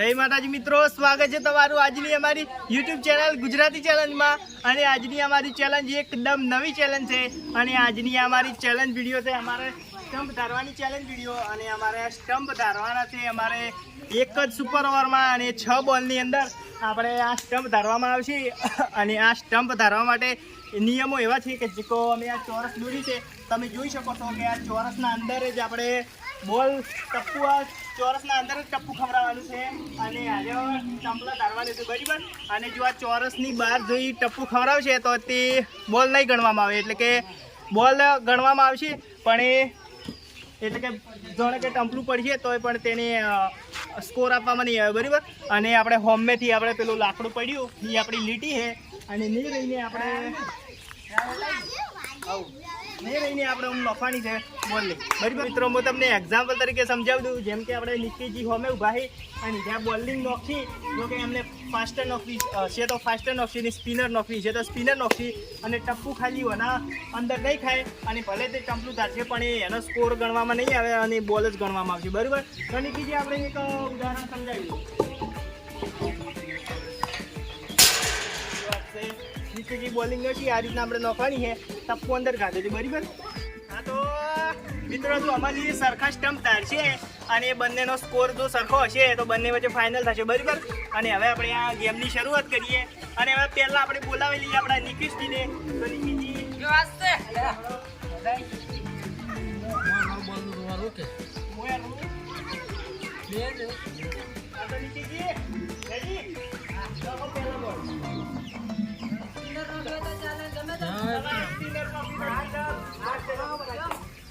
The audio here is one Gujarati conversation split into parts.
જય માતાજી મિત્રો, સ્વાગત છે તમારું આજની અમારી યુટ્યુબ ચેનલ ગુજરાતી ચેલેન્જમાં। અને આજની અમારી ચેલેન્જ એકદમ નવી ચેલેન્જ છે અને આજની અમારી ચેલેન્જ વિડીયો છે અમારે સ્ટમ્પ ધારવાની ચેલેન્જ વિડીયો। અને અમારે સ્ટમ્પ ધારવાના છે અમારે એક જ સુપર ઓવરમાં અને 6 બોલની અંદર આપણે આ સ્ટમ્પ ધારવામાં આવશે। અને આ સ્ટમ્પ ધારવા માટે નિયમો એવા છે કે જો અમે આ ચોરસ દોરી છે તમે જોઈ શકો છો કે આ ચોરસના અંદર જ આપણે બોલ ટપ્પુ આ ચોરસના અંદર જ ટપ્પુ ખવડાવવાનું છે અને આજે ટમ્પલા ધારવાની છે બરાબર। અને જો આ ચોરસની બહાર જોઈ ટપ્પુ ખવડાવશે તો તે બોલ નહીં ગણવામાં આવે, એટલે કે બોલ ગણવામાં આવશે પણ એટલે કે જાણે કે ટમ્પલું પડશે તો પણ તેને સ્કોર આપવામાં નહીં આવે બરાબર। અને આપણે હોમેથી આપણે પેલું લાકડું પડ્યું એ આપણી લીટી છે અને નહીં રહીને આપણે નોખવાની છે બોલની બરાબર। મિત્રો હું તમને એક્ઝામ્પલ તરીકે સમજાવી દઉં, જેમ કે આપણે નિકીજી હોમે ઊભા છે અને જ્યાં બોલિંગ નોખી તો કે એમને ફાસ્ટર નોખવી છે તો ફાસ્ટર નોખી ને સ્પિનર નોખવી છે તો સ્પિનર નોખી અને ટપ્પુ ખાલી એના અંદર નહીં ખાય અને ભલે તે ટમ્પલું ધારશે પણ એનો સ્કોર ગણવામાં નહીં આવે અને બોલ જ ગણવામાં આવશે બરાબર। તો નિકીજી આપણે એક ઉદાહરણ સમજાવી દઉં। નિકીજી બોલિંગ નથી આ રીતના આપણે નોખવાની છે, ટપ્પુ અંદર ખાધે છે બરાબર। હા તો મિત્રો જો અમારી સરખા સ્ટમ્પ ધારશે અને બંનેનો સ્કોર જો સરખો હશે તો બંને વચ્ચે ફાઇનલ થશે બરાબર। અને હવે આપણે આ ગેમની શરૂઆત કરીએ અને હવે પહેલા આપણે બોલાવી લઈએ આપણા નિકીશજીને। તો નિકીશજી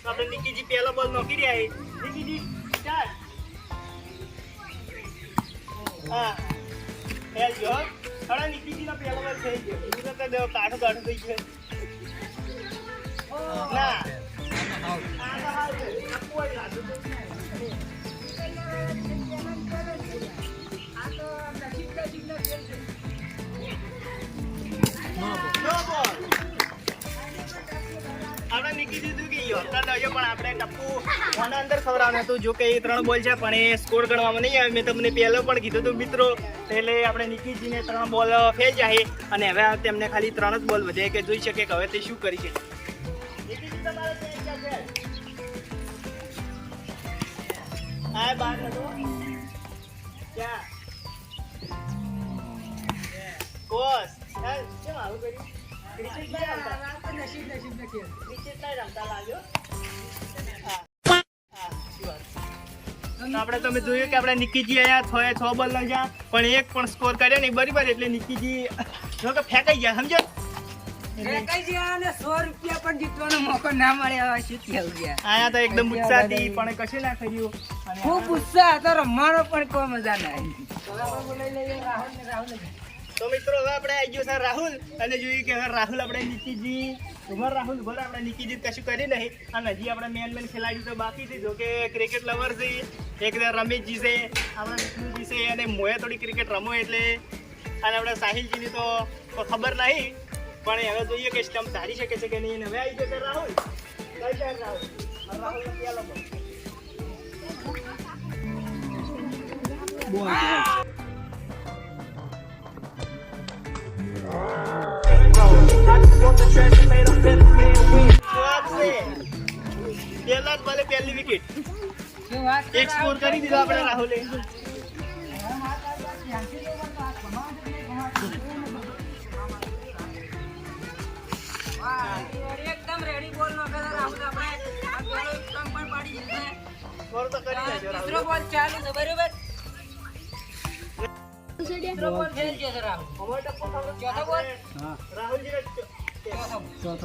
આપણે નિકીજી પહેલો બોલ નોખી રહ્યા છે। નિકીજી સ્ટાર્ટ। હા ફેલ જો થોડા નિકીજીનો પહેલો બોલ થઈ ગયો, બીજો તો દેવ કાઢો કાઢો થઈ ગયો ના આ હાલ છે કોઈ લાદો આ તો નસીબ કા જીવના ખેલ છે। આપણે નીકળી દીધું કે પણ આપણે ટપ્પુ આના અંદર ખવડાવવાનું હતું, જો કે એ 3 બોલ છે પણ એ સ્કોર ગણવામાં નહીં આવે। મેં તમને પહેલો પણ કીધું હતું મિત્રો, એટલે આપણે નિકીજીને 3 બોલ ફેલ જાય અને હવે તેમને ખાલી 3 જ બોલ વધે કે જોઈ શકે કે હવે તે શું કરી છે। આ બાર નતો ક્યાં બોસ કેમ આવું કર્યું? ક્રિકેટ નહીં રમતા નસીબ ને ખેલ ક્રિકેટ નહીં રમતા લાગ્યો। આપણે તમે જોયું કે આપણે નિકીજી અહીંયા 6 બોલ લાગ્યા પણ એક પણ સ્કોર કર્યો નહીં બરાબર। એટલે નિકીજી જો કે ફેંકાઈ ગયા, સમજો ફેંકાઈ ગયા અને 100 રૂપિયા પણ જીતવાનો મોકો ના મળે। હવે શું થયું ગયા આયા તો એકદમ ઉત્સાહથી પણ કશું ના કર્યું, ખૂબ ઉત્સાહ હતો, રમવાનો પણ કોઈ મજા ના આવી। બોલાવી લઈએ રાહુલ તો મિત્રો હવે આપણે આવી ગયો છે રાહુલ અને જોઈએ કે હવે રાહુલ આપણે નિકીજી રાહુલ ભલે આપણે નિકીજી કશું કરી નહીં અને હજી આપણે મેન ખેલાડી તો બાકી છે, જો કે ક્રિકેટ લવર છે એક રમેશજી છે, આપણા વિષ્ણુજી છે અને મોએ થોડી ક્રિકેટ રમો એટલે અને આપણે સાહિલજીની તો ખબર નહીં પણ હવે જોઈએ કે સ્ટમ્પ ધારી શકે છે કે નહીં। હવે આવી ગયો છે રાહુલ પહેલી વિકેટ એક સ્કોર કરી દીધો આપણે રાહુલે। એકદમ રેડી બોલ નોખે રાહુલ, આપણે આ પેલો સ્ટમ્પ પણ પાડી દીધો છે, સ્કોર તો કરી દેજો રાહુલ। ત્રીજો બોલ ચાલુ છે બરાબર। ત્રીજો બોલ ફેલ ગયો છે રાહુલ। ચોથો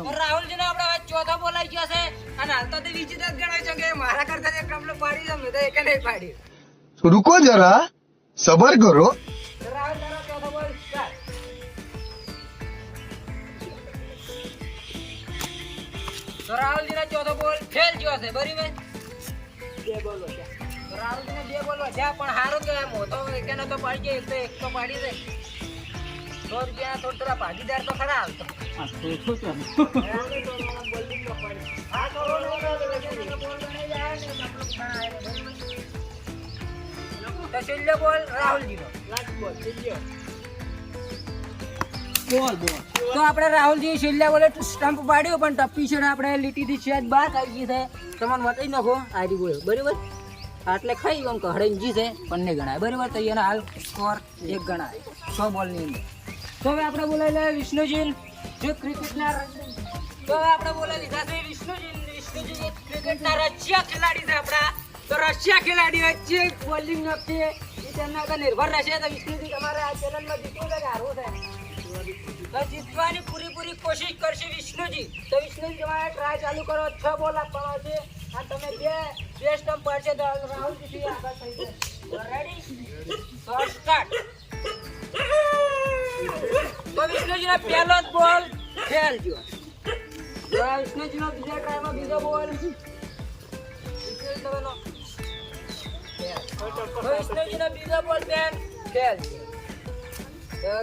બોલ રાહુલજીને આપણે હવે ચોથો બોલ આવી ગયો છે અને હાલ તો તે વિચિત્ર જ ગણાય છે કે મારા કરતા એક ટમ્પલો પાડી છે, મેં તો એક નહીં પાડી। रुको जरा सबर करो। રાહુલ તારો ચોથો બોલ સ્ટાર્ટ। તો રાહુલજીનો ચોથો બોલ ફેલ ગયો છે બરાબર। 2 બોલ રાહુલજીને 2 બોલ વધ્યા પણ સારું કહેવાય, મોટો એકેનો તો પાડી ગયો, એક તો પાડી દે। 100 રૂપિયા થોડા ભાગીદાર તો ખરા હાલ તો છેલ્લો બોલ રાહુલજીનો. લાસ્ટ બોલ છેલ્લો. તો આપણે રાહુલજી છેલ્લા બોલે સ્ટમ્પ પાડ્યો પણ ટપ્પી છે ને આપણે લીટીથી સેજ બહાર કાઢી ગઈ છે. તમને બતાવી નાખો આરી બોલ બરાબર. આટલે ખાઈ આમ કહડાઈ જી છે પણ નહીં ગણાય બરાબર. તો એનો હાલ સ્કોર 1 ગણાય 6 બોલની અંદર. તો હવે આપણે બોલાવી લે વિષ્ણુજી જે ક્રિકેટના તો હવે આપણે બોલાવી લીધા છે વિષ્ણુજી ક્રિકેટના રશિયા ખેલાડી છે આપણા. તો રશિયા ખેલાડી વચ્ચે બોલિંગ નથી એ તેમના પર નિર્ભર રહેશે. તો વિષ્ણુજી તમારે આ ચેનલમાં જીતવું છે કે હારવું છે? તો જીતવાની પૂરી કોશિશ કરશે વિષ્ણુજી. તો વિષ્ણુજી તમારે ટ્રાય ચાલુ કરો. 6 બોલ આપવાનો છે અને તમે બે સ્ટમ્પ પડશે તો રાહુલજી આગળ થઈ જશે. રેડી? તો સ્ટાર્ટ. તો વિષ્ણુજીનો પહેલો જ બોલ ફેલ ગયો. તો વિષ્ણુજીનો બીજા ટ્રાયમાં બીજો બોલ વિષ્ણુજીનો બીજો બોલ ફેલ ગયો.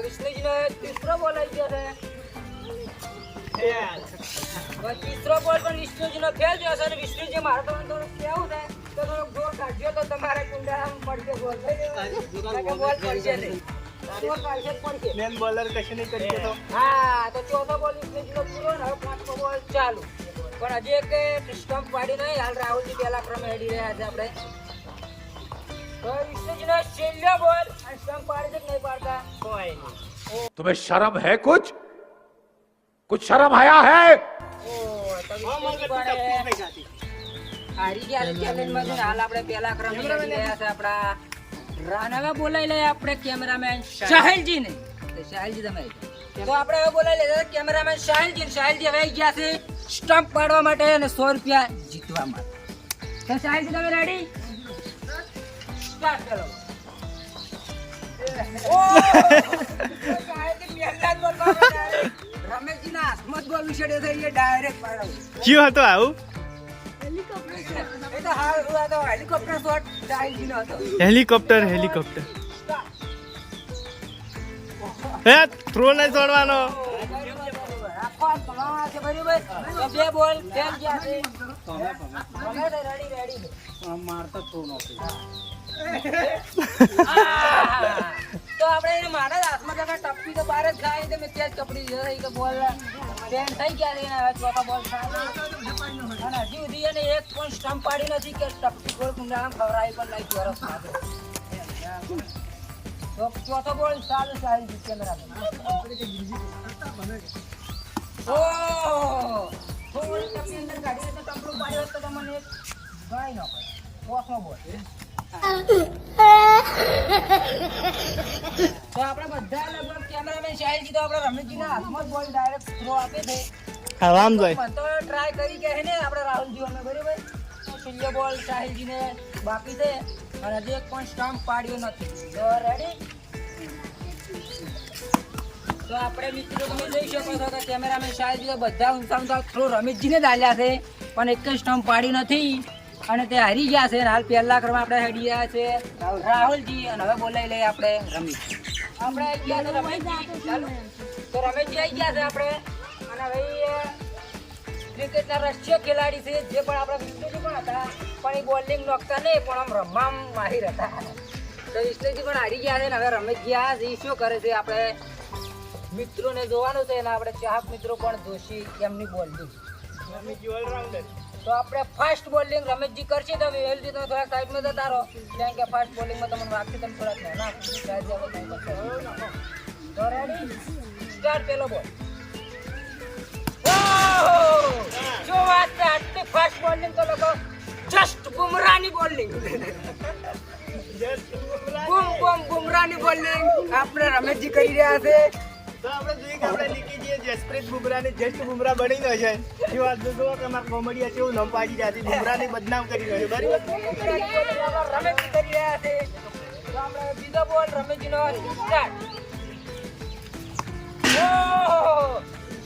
વિષ્ણુજીનો ત્રીજો બોલ આવી ગયો છે. ત્રીજો બોલ પણ વિષ્ણુજીનો ફેલ ગયો છે. અને વિષ્ણુજી મારે તો કેવું છે તો થોડોક જોર કાઢ્યો તો તમારે કુંડાળામાં પડશે બોલ. બોલ પડશે નહીં. જોર કાઢશે જ પડશે. મેન બોલર કશું નહીં કરી દેતો. હા તો ચોથો બોલ વિષ્ણુજીનો પૂરો ને હવે પાંચમો બોલ ચાલુ. પણ હજી એક સ્ટમ્પ પાડી નહીં. હાલ રાહુલજી પહેલા ક્રમે હેડી રહ્યા છે આપણે. તો વિષ્ણુજીનો છેલ્લો બોલ અને સ્ટમ્પ પાડી છે કે નહીં પાડતા? કોઈ નહીં. तुम्हें शर्म है कुछ शर्म आया है ઓ તો વિષ્ણુજી પણ હારી ગયા છે ચેલેન્જમાં છે ને. હાલ આપણે પહેલા ક્રમે હેડી રહ્યા છે આપણા. રાનવે બોલાવી લઈએ આપણે કેમેરામેન સાહિલજીને. તો સાહિલજી તમે આવી જાઓ. તો આપણે હવે બોલાવી લઈએ કેમેરામેન સાહિલજી. સાહિલજી હવે આવી ગયા છે સ્ટમ્પ પાડવા માટે અને 100 રૂપિયા જીતવા માટે. તો સાહિલજી તમે રેડી? સ્ટાર્ટ કરો. રમેશજીના હાથમાં જ બોલ વિછેડ્યો છે. એ ડાયરેક્ટ પાડ્યો. કયું હતું આવું? એ તો હાલ તો હેલિકોપ્ટર શોટ સાહિલજીનો હતો. હેલિકોપ્ટર હે થ્રો નહીં છોડવાનો. બે બોલ ફેલ ગયા છે. રેડી મારતો તો આપણે એને મારા હાથમાં ટપ્પી તો બહાર જ જાય તો મેં ત્યાં જ કપડી દીધો કે બોલ બેન થઈ ગયા છે. હવે ચોથા બોલ અને હજી સુધી એને એક પણ સ્ટમ્પ પાડી નથી કે ટપ્પી ગોળ કુંડાળામાં ખવડાવી પણ નહીં. ચોરસ ખાધો. તો ચોથો બોલ ચાલુ સાહિલજી કેમેરામેન. ઓહ થોડી ટપ્પી અંદર કાઢી તો ટપલું પાડ્યો તો તમને એક ગણાઈ ન પડે. ચોથો બોલ. તો આપણે બધા લગભગ કેમેરામેન સાહિલજી તો આપણે રમેશજીના હાથમાં જ બોલ ડાયરેક્ટ થ્રો આપે છે. આરામ જાય. પણ તો ટ્રાય કરી ગયા છે ને આપણે રાહુલજી અમે બરાબર. તો છેલ્લો બોલ સાહિલજીને બાકી છે અને હજી એક પણ સ્ટમ્પ પાડ્યો નથી. તો રેડી? તો આપણે મિત્રો તમે જોઈ શકો છો કે કેમેરામેન સાહિલજી બધા ઊંચા થ્રો રમેશજીને જ આલ્યા છે પણ એક જ સ્ટમ્પ પાડી નથી અને તે હારી ગયા છે. હાલ પહેલા ક્રમે આપણે હેડી ગયા છે રાહુલજી અને હવે બોલાવી લઈએ આપણે રમેશ. આપણે આવી ગયા છે રમેશજી. ચાલો તો રમેશજી આવી ગયા છે આપણે. અને ભાઈ ક્રિકેટના રશિયા ખેલાડી છે જે પણ આપણા વિષ્ણુજી પણ હતા પણ એ બોલિંગ નોખતા નહીં પણ આમ રમવામાં માહિર હતા. તો વિષ્ણુજી પણ હારી ગયા છે ને હવે રમેશજી આ શું કરે છે આપણે મિત્રોને જોવાનું છે અને આપણે ચાહક મિત્રો પણ જોશી એમની બોલિંગ. તો આપણે ફાસ્ટ બોલિંગ રમેશજી કરશે તો વેલજી તમે થોડા સાઈડમાં જતા રહો કારણ કે ફાસ્ટ બોલિંગમાં તમને વાગશે તમે થોડા ના તો રેડી સ્ટાર્ટ. પેલો બોલ. શું વાત છે આટલી ફાસ્ટ બોલિંગ તો લોકો જસ્ટ બુમરાહની બોલિંગ. બુમરાહની બોલિંગ આપણે રમેશજી કરી રહ્યા છે. તો આપણે જોઈએ કે આપણે લીકી જે જસપ્રીત બુમરાહને જસ્ટ બુમરાહ બની ન છે. એ વાત તો જોવો કે અમારા કોમેડિયા છે એવું નામ પાડી રહ્યા છે. બુમરાહને બદનામ કરી રહ્યો છે બરાબર. રમેશજી કરી રહ્યા છે. તો આપણે બીજો બોલ રમેશજીનો સ્ટાર્ટ. ઓહ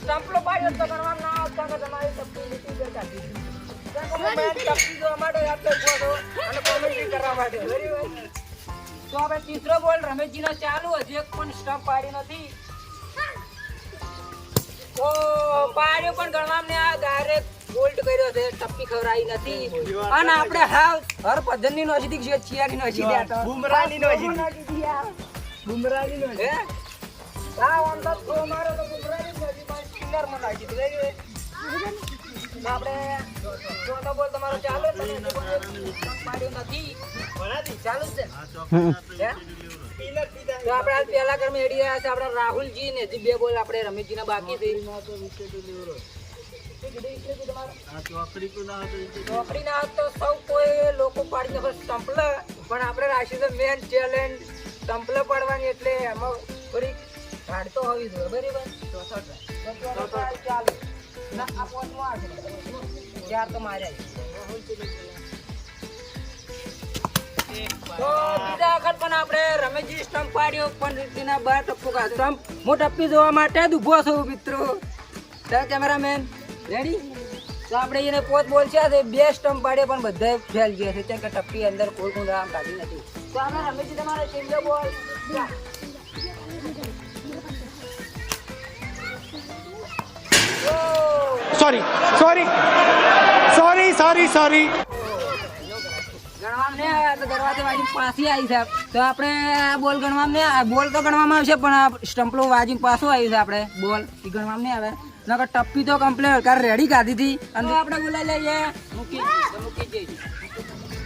સ્ટમ્પલો પાડ્યો તો ગણવામાં ના આવતા કે તમારી ટપ્પી લીટી પર કાઢી. ટપ્પી જોવા માટે આપણે બોલો અને કોમેડી કરવા માટે બરાબર. તો આપણે ત્રીજો બોલ રમેશજીનો ચાલુ હજી એક પણ સ્ટમ્પ પાડી નથી. તો પાડ્યો પણ ગણવામાં ને આ ડાયરેક્ટ બોલ્ટ કર્યો છે. ટપ્પી ખવરાઈ નથી અને આપણે હાવ હર પદ્ધતિની નોજીક છે ચિયાની નોજી દે તો બુમરાહની નોજી બુમરાહની હે નોજી આ ઓન તો થ્રો મારો તો બુમરાહની નોજી પણ સ્પિનર માં નાખી દે આપણે ચોથો બોલ તમારો ચાલે તમે પાડ્યો નથી ભણાતી ચાલુ જ છે હે સ્પિનર સીધા તો આપણે હાલ પહેલા કર્મ એડી રહ્યા છે આપણે રાહુલજી ને હજી 2 બોલ આપણે રમેશજીના બાકી છે ચોકડી ના તો સૌ કોઈ લોકો પાડી નાખે સ્ટમ્પલ પણ આપણે રાશિ તો મેન ચેલેન્જ સ્ટમ્પલ પાડવાની એટલે એમાં થોડી ઘાટ તો હોવી જોઈએ બરાબર ચોથો try ચાલુ ના આ પોચમાં આવે ચાર તો માર્યા તો બીજા વખત પણ આપણે રમેશજી સ્ટમ્પ પાડ્યો પણ તેના 12 ટપ્પો કાઢ્યો સ્ટમ્પ હું ટપ્પી જોવા માટે જ ઊભો છું મિત્રો ચાલ કેમેરામેન રેડી તો આપણે એને પોત બોલ છે 2 સ્ટમ્પ પાડ્યો પણ બધાય ફેલ ગયા છે કેમ કે ટપ્પી અંદર કોઈ ગુંડામ કાઢી નથી તો આપણે રમેશજી તમારો છેલ્લો બોલ सॉरी ગણવામાં નહીં આવ્યા તો દરવાજે વાજી પાછી આવી સાહેબ તો આપણે આ બોલ ગણવામાં નહીં બોલ તો ગણવામાં આવશે પણ આ સ્ટમ્પલો વાજી પાછું આવ્યું છે આપણે બોલ એ ગણવામાં નહીં આવે નકર ટપ્પી તો કમ્પ્લીટ કાર રેડી કાઢી હતી અને આપણે બોલાવી લઈએ મૂકી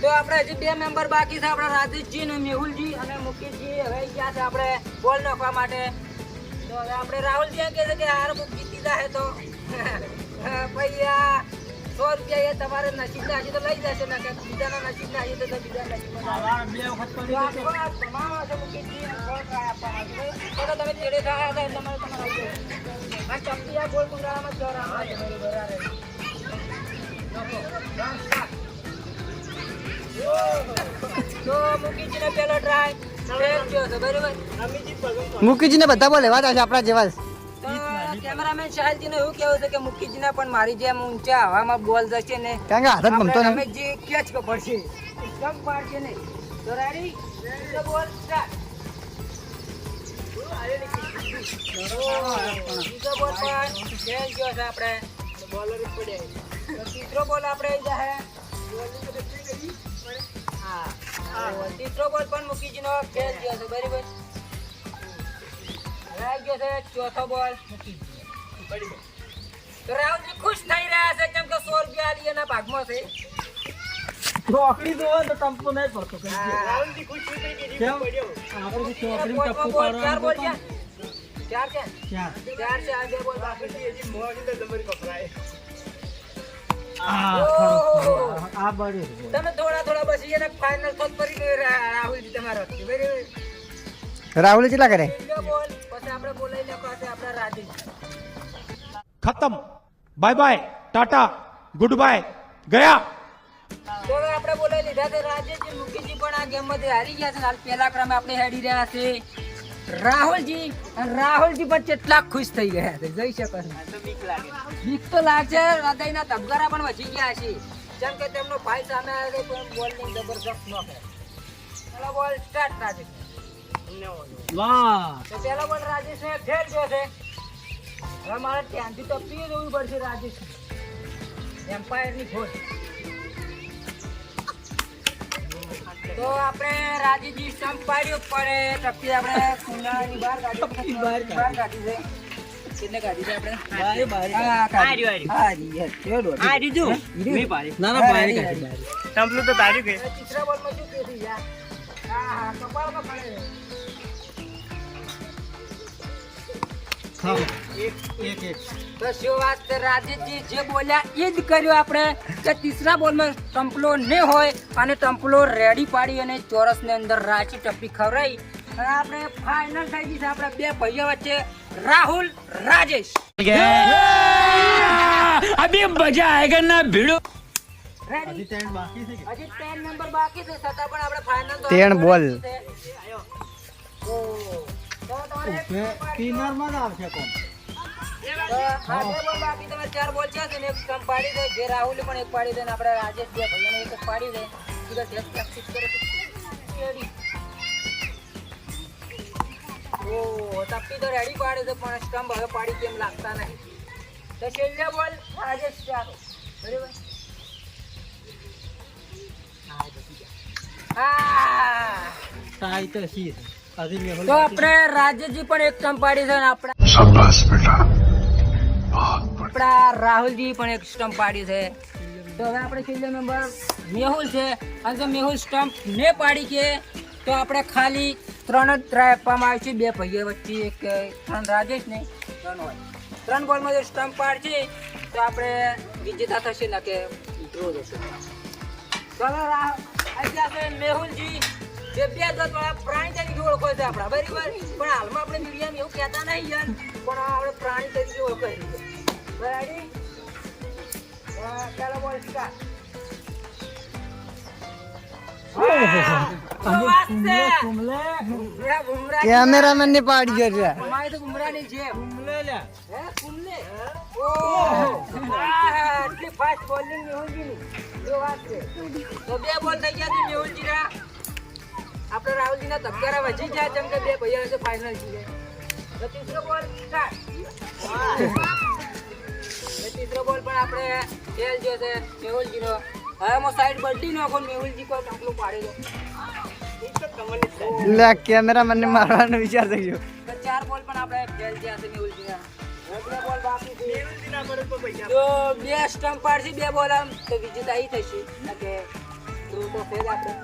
તો આપણે હજી 2 મેમ્બર બાકી છે આપણા રાજેશજી અને મેહુલજી અને મુકેશજી હવે ગયા છે આપણે બોલ નાખવા માટે તો હવે આપણે રાહુલજી એમ કહે છે કે હાર બુક જીતી જાય તો પૈયા 100 રૂપિયા એ તમારે નસીબ ના હજી તો લઈ જશે ને કે બીજાના નસીબ ના હજી તો બીજા નસીબ તો તમે ચેડે થયા હતા તમારે આ ચંપિયા ગોળ કુંડાળામાં તો મુકીજીને પેલો ટ્રાય મુકીજીને બધા બોલે વાત છે આપણા જેવા કેમેરામેન શાહિલજીને એવું કેવું છે કે મુકીજીને પણ મારી જેમ ઊંચા હવામાં બોલ જશે ને કારણ કે હાથ જ ગમતો ને રમેશજી કેચ પડશે એકદમ પાડશે નહીં તો રેડી બોલ સ્ટાર્ટ બીજો બોલ પણ ખેલ ગયો છે આપણે બોલર પડ્યા તો ત્રીજો બોલ આપણે આવી જાય હા ત્રીજો બોલ પણ મુકીજીનો ખેલ ગયો છે બરાબર રહી ગયો છે ચોથો બોલ તો રાહુલજી ખુશ થઈ રહ્યા છે કેમ કે 100 રૂપિયા આલી એના ભાગમાં છે ચોકડી જોવો તો ટંપો નહીં પડતો રાહુલજી ખુશ થઈ ગઈ કેમ પડ્યો આપણે ચોકડી ટંપો પાડવાનો ચાર છે આ બે બોલ બાકી છે હજી મોડી તો નંબર કપરાય આ બળી તમે થોડા બસી એને ફાઇનલ થત કરી રાહુલજી તમારો બરાબર રાહુલ કેટલા કરે બોલ પછી આપણે બોલાઈ નાખો છે આપણા રાજેશ खत्म bye bye tata goodbye गया તો હવે આપણે બોલાઈ લીધા છે રાજેશજી મુકેશજી પણ આ ગેમમાંથી હારી ગયા છે હાલ પહેલા ક્રમે આપણે હેડી રહ્યા છે રાહુલજી પણ કેટલા ખુશ થઈ ગયા છે જોઈ શકો છો બીક તો લાગશે હૃદયના ધબકારા પણ વધી ગયા છે જેમ કે તેમનો ભાઈ સામે આવે તો બોલિંગ જબરદસ્ત ન કરે પેલો બોલ સ્ટાર્ટ રાજેશ વાહ તો પેલો બોલ રાજેશને ફેલ ગયો છે હવે મારે ત્યાંથી તો પી જવું પડશે રાજેશ એમ્પાયરની ખોટ તો આપણે રાજેશજી સ્ટમ્પ પાડ્યું પડે ટપ્પી આપણે કુંડાની બહાર કાઢી બહાર કાઢી છે કેટલે કાઢી છે આપણે બહાર ટંપલું તો તાર્યું કે તીસરા બોલમાં શું થયું યાર હા કપાળમાં પડે તો શું વાત છે રાજેશજી જે બોલ્યા એ જ કર્યું આપણે કે તીસરા બોલમાં ટંપલો ન હોય અને ટંપલો રેડી પાડી અને ચોરસની અંદર રાચી ટપ્પી ખવડાવી અને આપણે ફાઇનલ થઈ ગઈ છે આપણા બે ભાઈઓ વચ્ચે રાહુલ રાજેશ अभी मजा आएगा ना भिड़ो હજી 10 નંબર બાકી છે છતાં પણ આપણે ફાઇનલ તો 10 બોલ. સ્પિનર માં આવશે કોણ બાકી તમે 4 બોલ છે ને એક સ્ટમ્પ પાડી દે જે રાહુલ પણ એક પાડી દે ને આપણે રાજેશ બે ભાઈઓને એક પાડી દે સીધા ટેસ્ટ પ્રેક્ટિસ કરે રેડી ઓ ટપ્પી તો રેડી પાડે છે પણ સ્ટમ્પ હવે પાડી કેમ લાગતા નહીં તો છેલ્લે બોલ રાજેશ ચાલો બરાબર તો આપણે રાજ્યજી પણ એક સ્ટમ્પ પાડી છે અને शाबाश बेटा આપણા રાહુલજી પણ એક સ્ટમ્પ પાડી છે. તો હવે આપણે છેલ્લો મેમ્બર મેહુલ છે અને જો મેહુલ સ્ટમ્પ ને પાડી કે તો આપણે ખાલી 3 જ ટ્રાય આપવામાં આવે છે. 2 ભાઈઓ વચ્ચે એક 3 રાજેશ ને 3 હોય. 3 બોલમાં જો સ્ટમ્પ પાડશે તો આપણે વિજેતા થશે ને કે ડ્રો થશે. તો હવે અહીંયા છે મેહુલજી જે 2 દોતવાળા પ્રાણી તરીકે ઓળખો છે આપણા બરાબર, પણ હાલમાં આપણે મીડિયામાં એવું કહેતા નહીં યાર, પણ આપણે પ્રાણી તરીકે ઓળખાય છે. બરાબર, ચાલો બોલ સ્ટાર્ટ. કેમેરામેન ને પાડી ગયો છે. અમારે તો ગુમરાની છે. હે કુમલે? ઓહ આટલી ફાસ્ટ બોલિંગ મેહુલજીની જો વાત છે. તો 2 બોલ થઈ ગયા છે મેહુલજીના. આપણે રાહુલજીના ધબકારા વધી જાય જેમ કે 2 ભાઈઓ હશે ફાઇનલ છે. તો ત્રીજો બોલ સ્ટાર્ટ. ત્રીજો બોલ પણ આપણે ખેલ જે છે મેહુલજીનો. હવે હું સાઈડ બદલી નાખો મેહુલજી કોઈ ટપલું પાડી દો. લે કેમેરામેન ને મારવાનો વિચાર થઈ ગયો. તો 4 બોલ પણ આપણે ખેલ જે છે મેહુલજીના. હવે 2 બોલ બાકી છે. જો 2 સ્ટમ્પ પાડશે 2 બોલ આમ તો વિજેતા ઈ થશે કે તો ફેર આપણે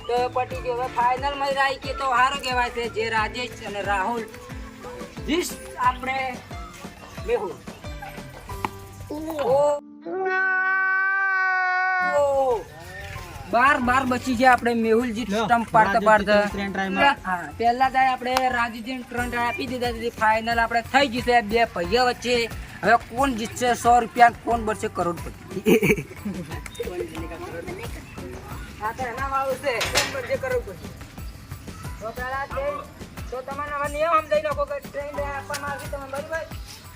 તો પટી ગયો. હવે ફાઇનલ માં રહી કે તો હારો કહેવાય છે જે રાજેશ અને રાહુલ જીસ આપણે મેહુલ. બાર બચી છે આપણે મેહુલજી સ્ટમ્પ પાડતા હા પહેલા તો આપણે રાજુજી 3 ટ્રાય આપી દીધા હતી. ફાઇનલ આપણે થઈ જશે 2 ભાઈઓ વચ્ચે. હવે કોણ જીતશે 100 રૂપિયા, કોણ બનશે કરોડપતિ? હા તો એના વાળું છે કોણ બનશે કરોડપતિ. તો પહેલા તો તમારે હવે નિયમ સમજાઈ નાખો કે ટ્રેન આપવામાં આવશે તમે બરાબર.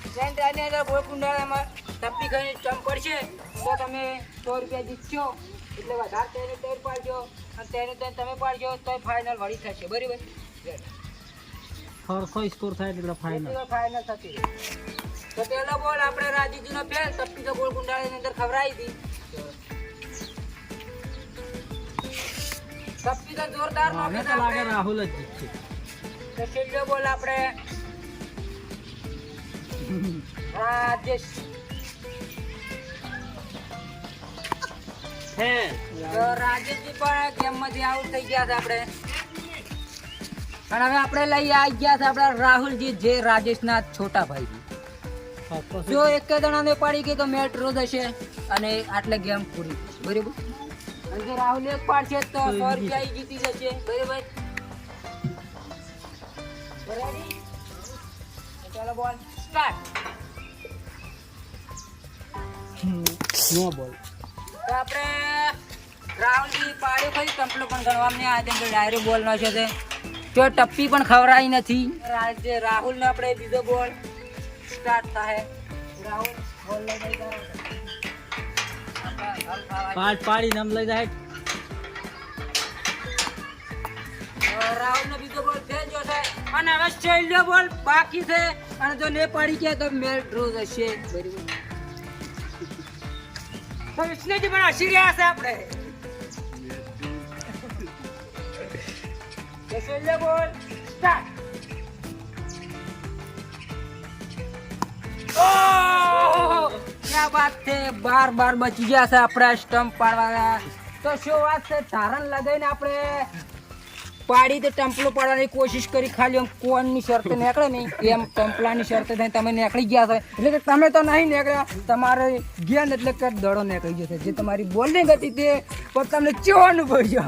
ટ્રેન ટ્રાયની અંદર બોલ કુંડાળામાં ટપ્પી ખાઈને સ્ટમ્પ પડશે તો તમે 100 રૂપિયા જીતશો. એટલે વધારે તેને તેર પાડજો અને તેને તમે પાડજો તો ફાઇનલ વળી થશે બરાબર. સ્કોર થાય એટલે ફાઇનલ થશે. તો પહેલો બોલ આપણે રાજીજીનો ફેલ ટપ્પી તો ગોળ કુંડાળાની અંદર ખવડાવી હતી. ટપ્પી તો જોરદાર નોખે છે આપણે. રાહુલ જ જીતશે. તો છેલ્લો બોલ આપણે રાજેશ. તો રાજેશજી પણ ગેમમાંથી આઉટ થઈ ગયા છે આપણે. અને હવે આપણે લઈ આવી ગયા છે આપણા રાહુલજી જે રાજેશના છોટા ભાઈ. જો એક જણાને પાડી ગઈ તો મેચ ડ્રો થશે અને આટલે ગેમ પૂરી થશે બરાબર. અને જો રાહુલ એક પાડશે તો 100 રૂપિયા જીતી જશે બરાબર. રેડી? ચાલો બોલ સ્ટાર્ટ. નો બોલ. તો આપણે રાહુલજી પાડ્યો ખરી ટમ્પલો પણ ગણવામાં નહીં આવે કેમ ડાયરેક્ટ બોલ નાખ્યો છે. તો ટપ્પી પણ ખવડાવી નથી. રાહુલનો આપણે બીજો બોલ સ્ટાર્ટ થાય. રાહુલ બોલ લઈ જાય. પાડી નામ લઈ જાય. રાહુલનો બીજો બોલ ફેલ જો છે અને હવે છેલ્લો બોલ બાકી છે અને જો ને પાડી ગયા તો મેચ ડ્રો થશે બરાબર. તો વિષ્ણુજી પણ હસી રહ્યા છે આપણે. છેલ્લો બોલ સ્ટાર્ટ. ક્યાં વાત છે, બાર બચી ગયા છે આપણે સ્ટમ્પ પાડવાના. તો શું વાત છે, ધારણ લગાવીને આપણે પાડી તો ટમ્પલો પાડવાની કોશિશ કરી. ખાલી આમ કોણની શરતે નીકળે નહીં એમ ટમ્પલાની શરતે થઈને તમે નીકળી ગયા છો. એટલે કે તમે તો નહીં નીકળ્યા, તમારે જ્ઞાન એટલે કે દડો નીકળી જશે. જે તમારી બોલિંગ હતી તે પણ તમને કેવો અનુભવ છે?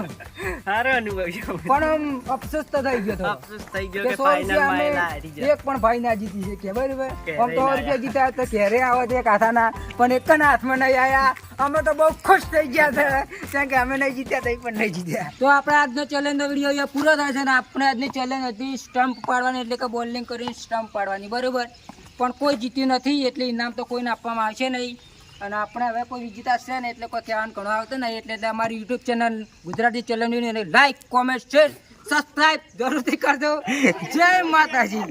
સારો અનુભવ છે. પણ આમ અફસોસ તો થઈ ગયો હતો. અફસોસ થઈ ગયો કે કે 100 ફાઇનલ રૂપિયા માં અમે એલા હારી ગયા. એક પણ ભાઈ ના જીતી શકીએ બરાબર. આમ તો ઘેરે 100 રૂપિયા જીત્યા તો ઘેરે આવો તો એક હાથાના પણ એક ના હાથમાં નહીં આવ્યા. અમે તો બહુ ખુશ થઈ ગયા છે કારણ કે અમે નહીં જીત્યા તો પણ નહીં જીત્યા. તો આપણે આજનો ચેલેન્જનો વિડીયો અહીંયા પૂરો થાય છે ને આપણે આજની ચેલેન્જ હતી સ્ટમ્પ પાડવાની એટલે કે બોલિંગ કરીને સ્ટમ્પ પાડવાની બરાબર. પણ કોઈ જીત્યું નથી એટલે ઇનામ તો કોઈને આપવામાં આવશે નહીં. અને આપણે હવે કોઈ વિજેતા છે ને એટલે કોઈ કહેવાનું ઘણું આવતું નહીં. એટલે અમારી યુટ્યુબ ચેનલ ગુજરાતી ચેલેન્જની લાઈક કોમેન્ટ શેર સબસ્ક્રાઈબ જરૂરથી કરજો. જય માતાજી.